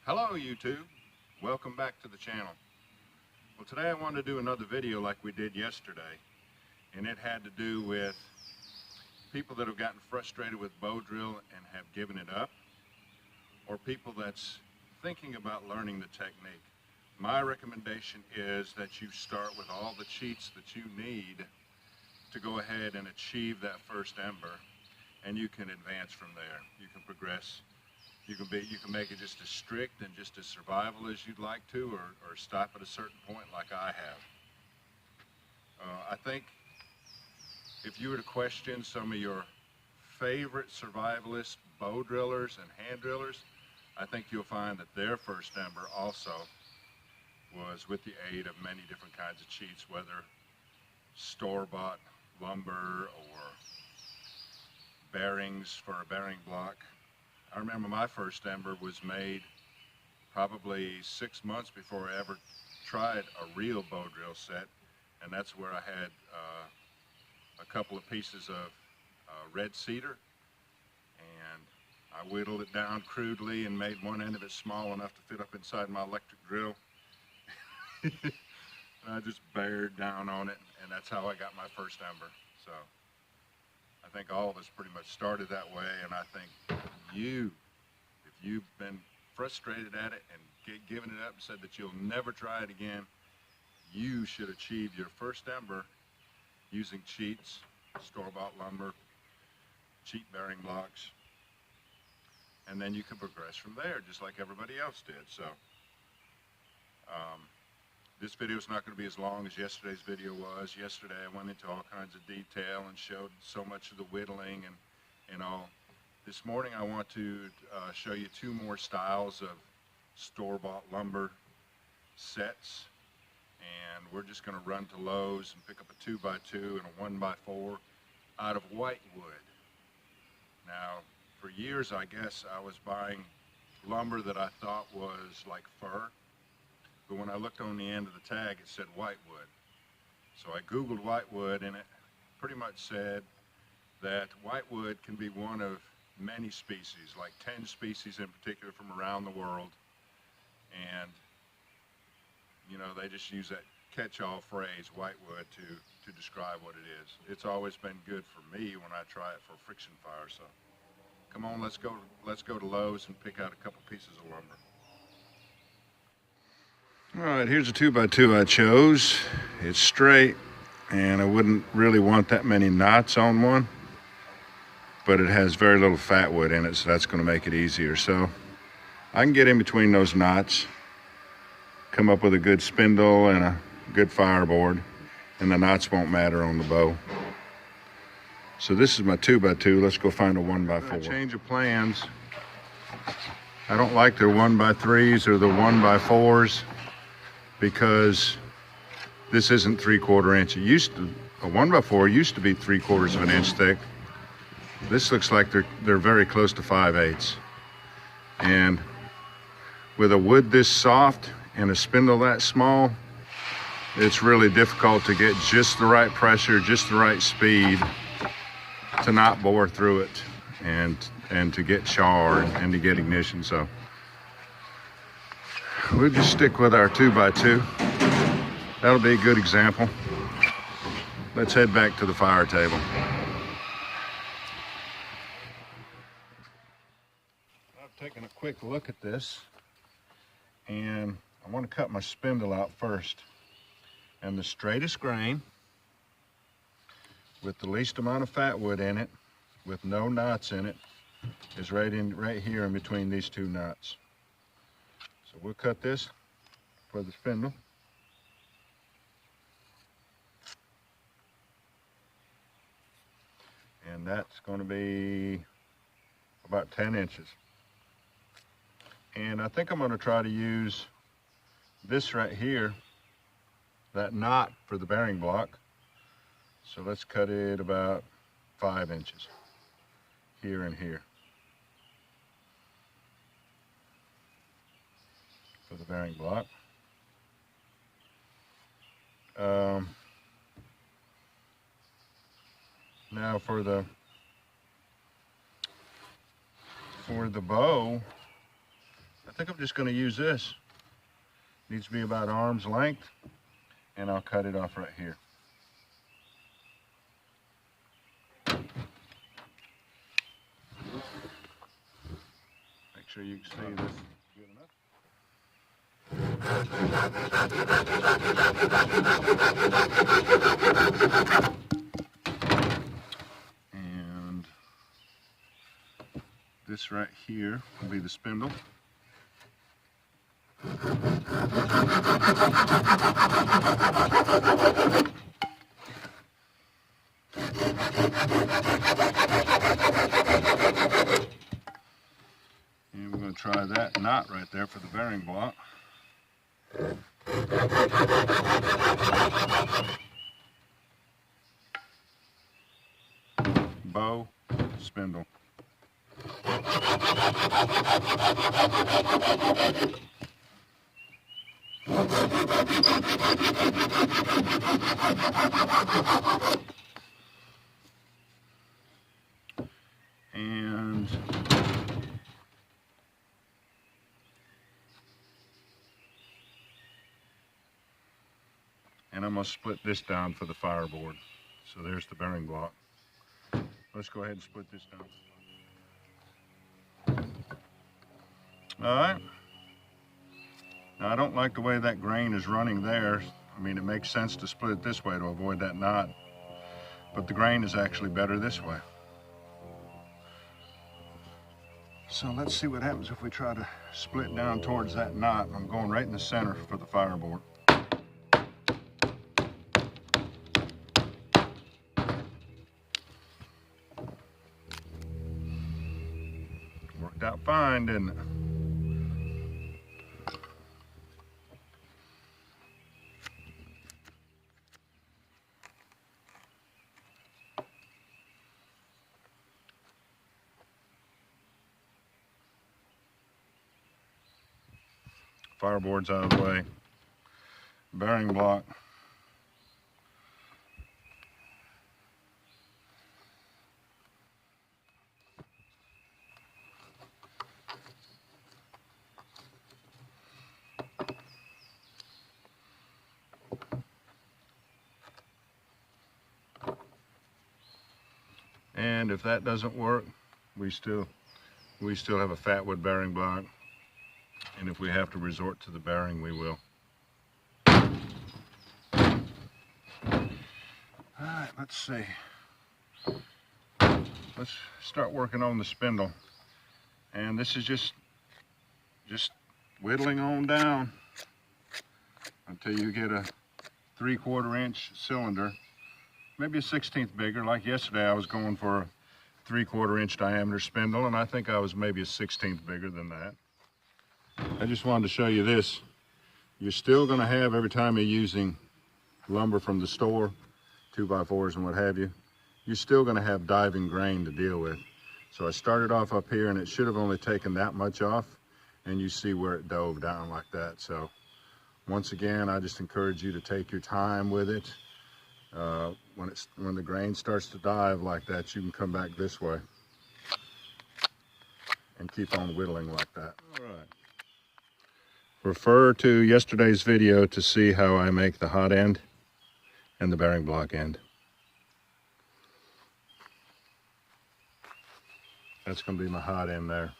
Hello YouTube, welcome back to the channel. Well, today I wanted to do another video like we did yesterday, and it had to do with people that have gotten frustrated with bow drill and have given it up, or people that's thinking about learning the technique. My recommendation is that you start with all the cheats that you need to go ahead and achieve that first ember, and you can advance from there. You can progress. You can make it just as strict and just as survival as you'd like to, or stop at a certain point like I have. I think if you were to question some of your favorite survivalist bow drillers and hand drillers, I think you'll find that their first ember also was with the aid of many different kinds of cheats, whether store-bought lumber or bearings for a bearing block. I remember my first ember was made probably 6 months before I ever tried a real bow drill set, and that's where I had a couple of pieces of red cedar, and I whittled it down crudely and made one end of it small enough to fit up inside my electric drill. And I just bared down on it, and that's how I got my first ember. So I think all of us pretty much started that way, and I think if you've been frustrated at it and given it up and said that you'll never try it again, you should achieve your first ember using cheats, store-bought lumber, cheat bearing blocks, and then you can progress from there just like everybody else did. So this video is not going to be as long as yesterday's video was. Yesterday I went into all kinds of detail and showed so much of the whittling and all. This morning I want to show you two more styles of store-bought lumber sets, and we're just going to run to Lowe's and pick up a 2x2 and a 1x4 out of whitewood. Now, for years I guess I was buying lumber that I thought was like fir, but when I looked on the end of the tag it said whitewood. So I googled whitewood, and it pretty much said that whitewood can be one of many species, like 10 species in particular from around the world, and you know, they just use that catch-all phrase whitewood to describe what it is. It's always been good for me when I try it for friction fire. So come on, let's go to Lowe's and pick out a couple pieces of lumber. All right, here's a 2x2 I chose. It's straight, and I wouldn't really want that many knots on one, but it has very little fat wood in it, so that's going to make it easier. So I can get in between those knots, come up with a good spindle and a good fireboard, and the knots won't matter on the bow. So this is my 2x2. Let's go find a 1x4. Change of plans. I don't like their 1x3s or the 1x4s because this isn't 3/4 inch. It used to, a 1x4 used to be 3/4 of an inch thick. This looks like they're very close to 5/8. And with a wood this soft and a spindle that small, it's really difficult to get just the right pressure, just the right speed to not bore through it and to get char and to get ignition. So we'll just stick with our 2x2. That'll be a good example. Let's head back to the fire table. I've taken a quick look at this, and I want to cut my spindle out first. And the straightest grain with the least amount of fat wood in it, with no knots in it, is right here in between these two knots. So we'll cut this for the spindle. And that's going to be about 10 inches. And I think I'm going to try to use this right here, that knot, for the bearing block. So let's cut it about 5 inches here and here for the bearing block. Now for the bow, I think I'm just going to use this. Needs to be about arm's length, and I'll cut it off right here. Make sure you can see this good enough. And this right here will be the spindle. And we're going to try that knot right there for the bearing block. Bow, spindle. And I'm going to split this down for the fireboard. So there's the bearing block. Let's go ahead and split this down. All right. Now I don't like the way that grain is running there. I mean, it makes sense to split it this way to avoid that knot, but the grain is actually better this way. So let's see what happens if we try to split down towards that knot. I'm going right in the center for the fireboard. Worked out fine, didn't it? Fireboard's out of the way. Bearing block. And if that doesn't work, we still have a fat wood bearing block. And if we have to resort to the bearing, we will. All right, let's see. Let's start working on the spindle. And this is just whittling on down until you get a 3/4 inch cylinder, maybe a 1/16 bigger. Like yesterday, I was going for a 3/4 inch diameter spindle, and I think I was maybe a 1/16 bigger than that. I just wanted to show you this. You're still going to have, every time you're using lumber from the store, 2x4s and what have you, you're still going to have diving grain to deal with. So I started off up here, and it should have only taken that much off, and you see where it dove down like that. So once again, I just encourage you to take your time with it. When the grain starts to dive like that, you can come back this way and keep on whittling like that. All right. Refer to yesterday's video to see how I make the hot end and the bearing block end. That's going to be my hot end there.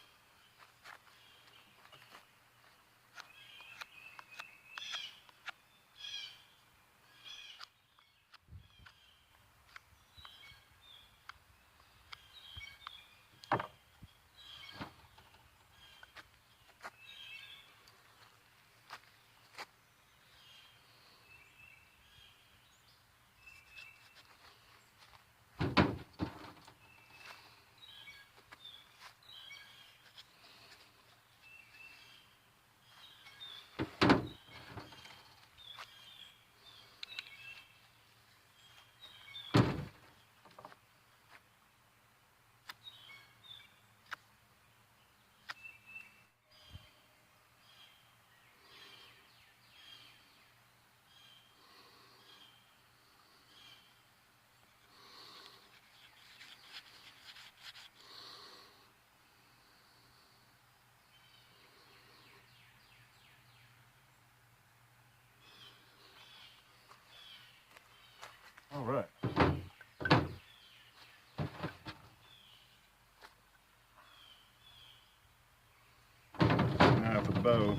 bow.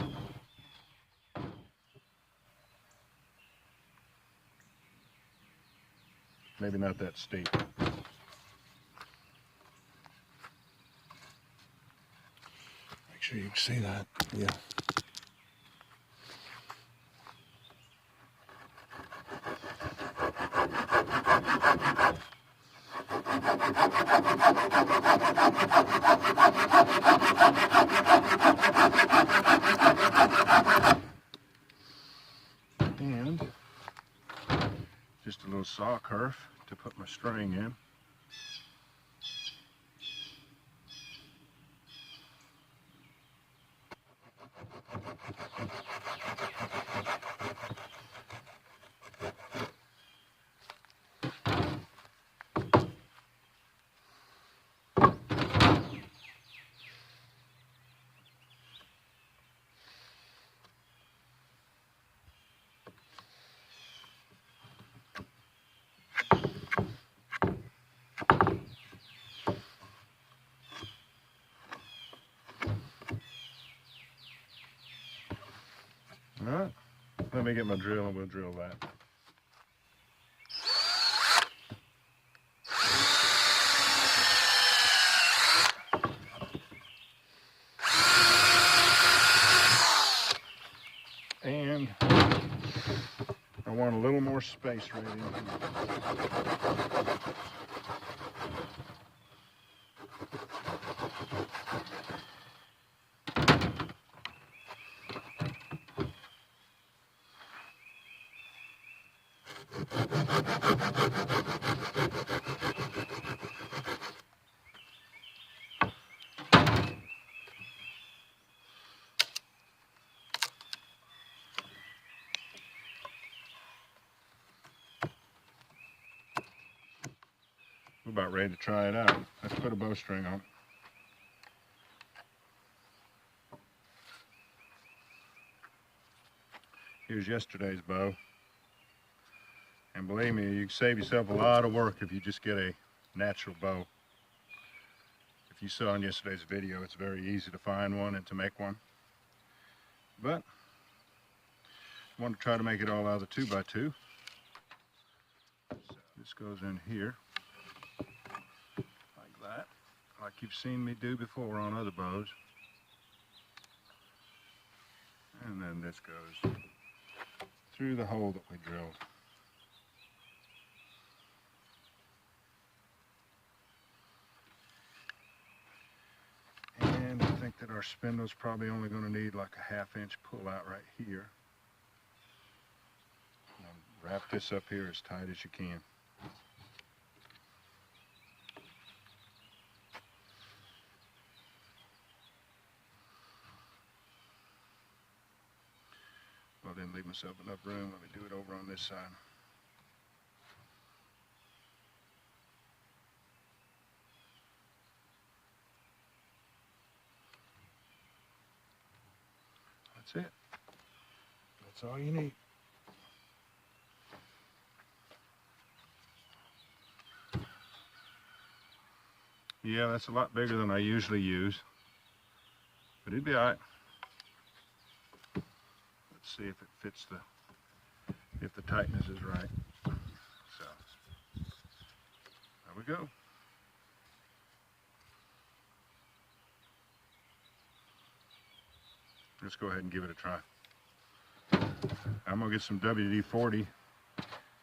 Maybe not that steep. Make sure you can see that. Yeah. And just a little saw kerf to put my string in. All right, let me get my drill and we'll drill that. And I want a little more space right in here. We're about ready to try it out. Let's put a bowstring on. Here's yesterday's bow. And believe me, you can save yourself a lot of work if you just get a natural bow. If you saw in yesterday's video, it's very easy to find one and to make one. But I want to try to make it all out of the 2x2. So this goes in here, like that, like you've seen me do before on other bows. And then this goes through the hole that we drilled. And I think that our spindle's probably only going to need like a 1/2 inch pull out right here. And wrap this up here as tight as you can. Well, I didn't leave myself enough room. Let me do it over on this side. That's it. That's all you need. Yeah, that's a lot bigger than I usually use, but it'd be all right. Let's see if it fits if the tightness is right. So, there we go. Let's go ahead and give it a try. I'm gonna get some WD-40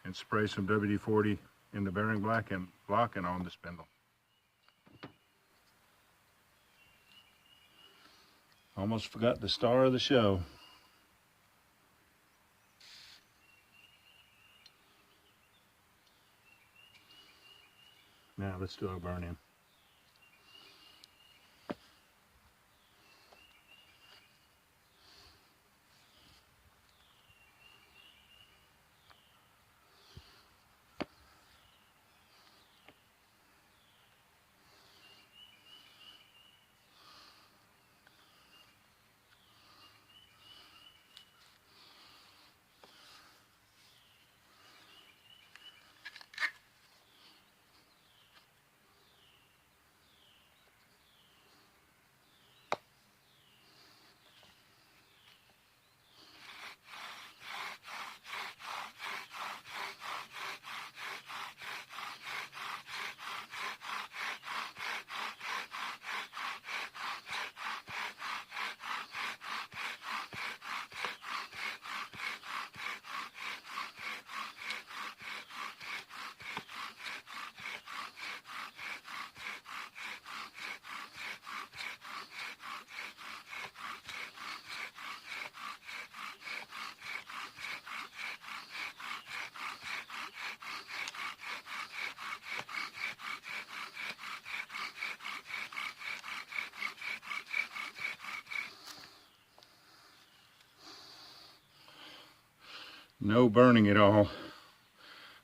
and spray some WD-40 in the bearing block and on the spindle. Almost forgot the star of the show. Now let's do our burn in. No burning at all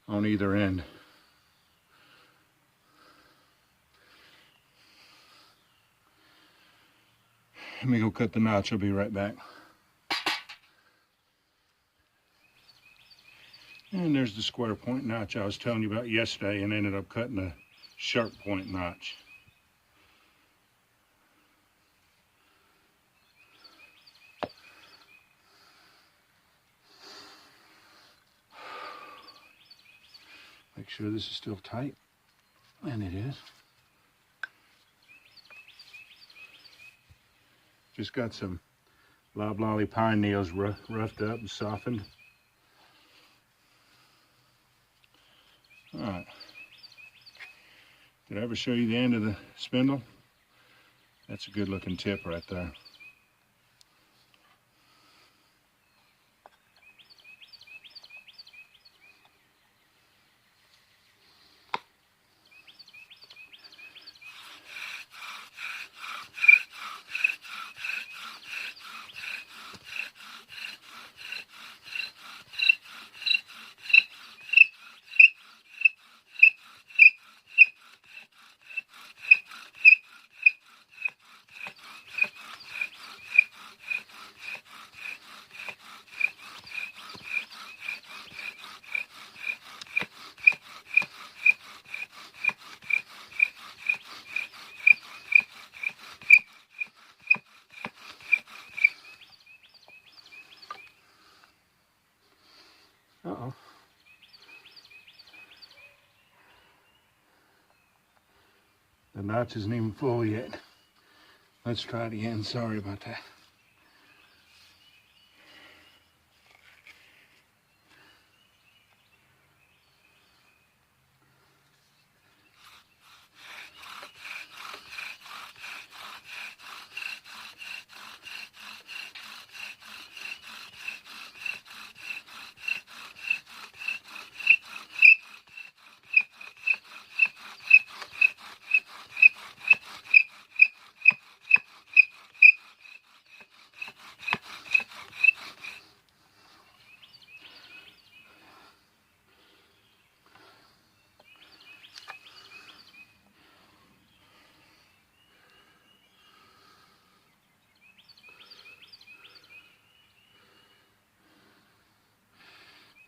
on either end. Let me go cut the notch. I'll be right back. And there's the square point notch I was telling you about yesterday, and ended up cutting a sharp point notch. Make sure this is still tight, and it is. Just got some loblolly pine needles roughed up and softened. All right. Did I ever show you the end of the spindle? That's a good looking tip right there. Uh-oh. The notch isn't even full yet. Let's try it again. Sorry about that.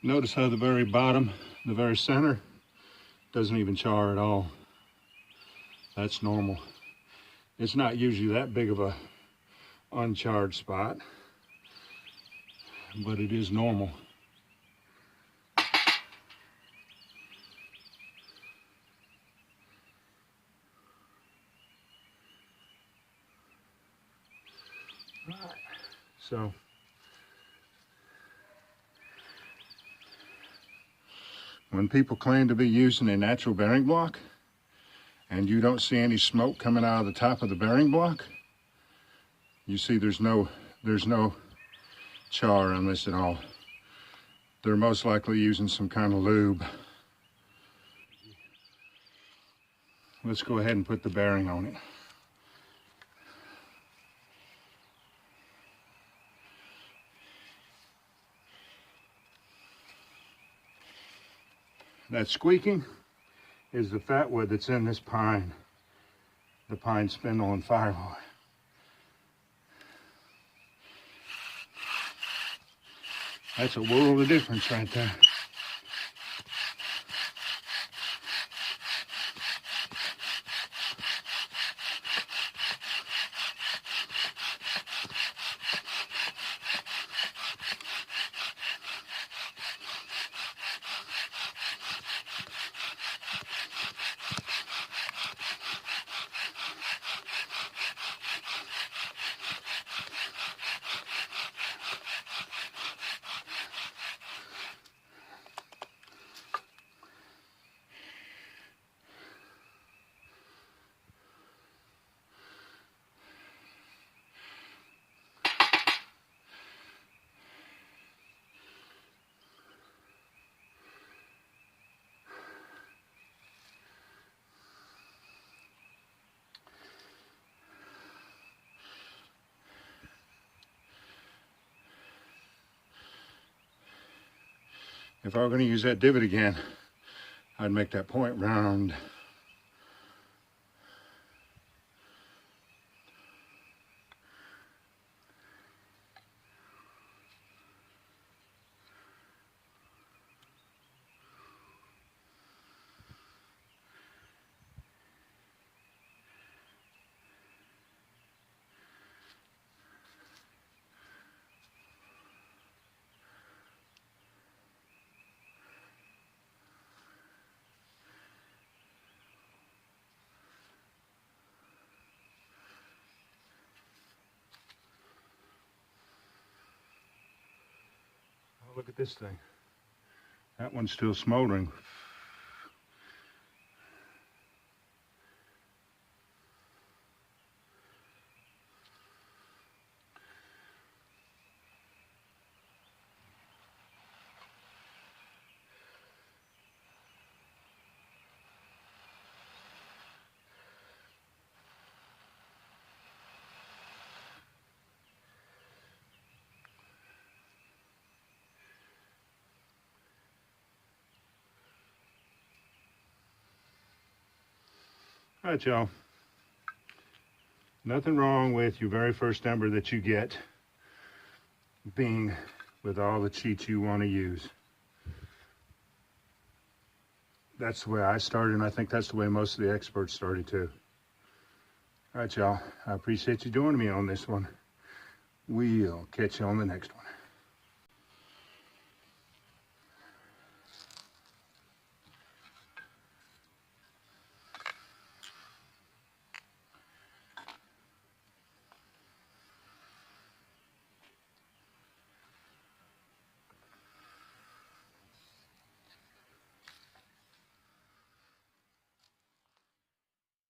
Notice how the very bottom, the very center, doesn't even char at all. That's normal. It's not usually that big of a uncharred spot, but it is normal. All right, so when people claim to be using a natural bearing block and you don't see any smoke coming out of the top of the bearing block, you see there's no char on this at all. They're most likely using some kind of lube. Let's go ahead and put the bearing on it. That squeaking is the fat wood that's in this pine, the pine spindle and firewood. That's a world of difference right there. If I were going to use that divot again, I'd make that point round. Oh, look at this thing. That one's still smoldering. All right, y'all. Nothing wrong with your very first Ember that you get being with all the cheats you want to use. That's the way I started, and I think that's the way most of the experts started too. All right, y'all. I appreciate you joining me on this one. We'll catch you on the next one.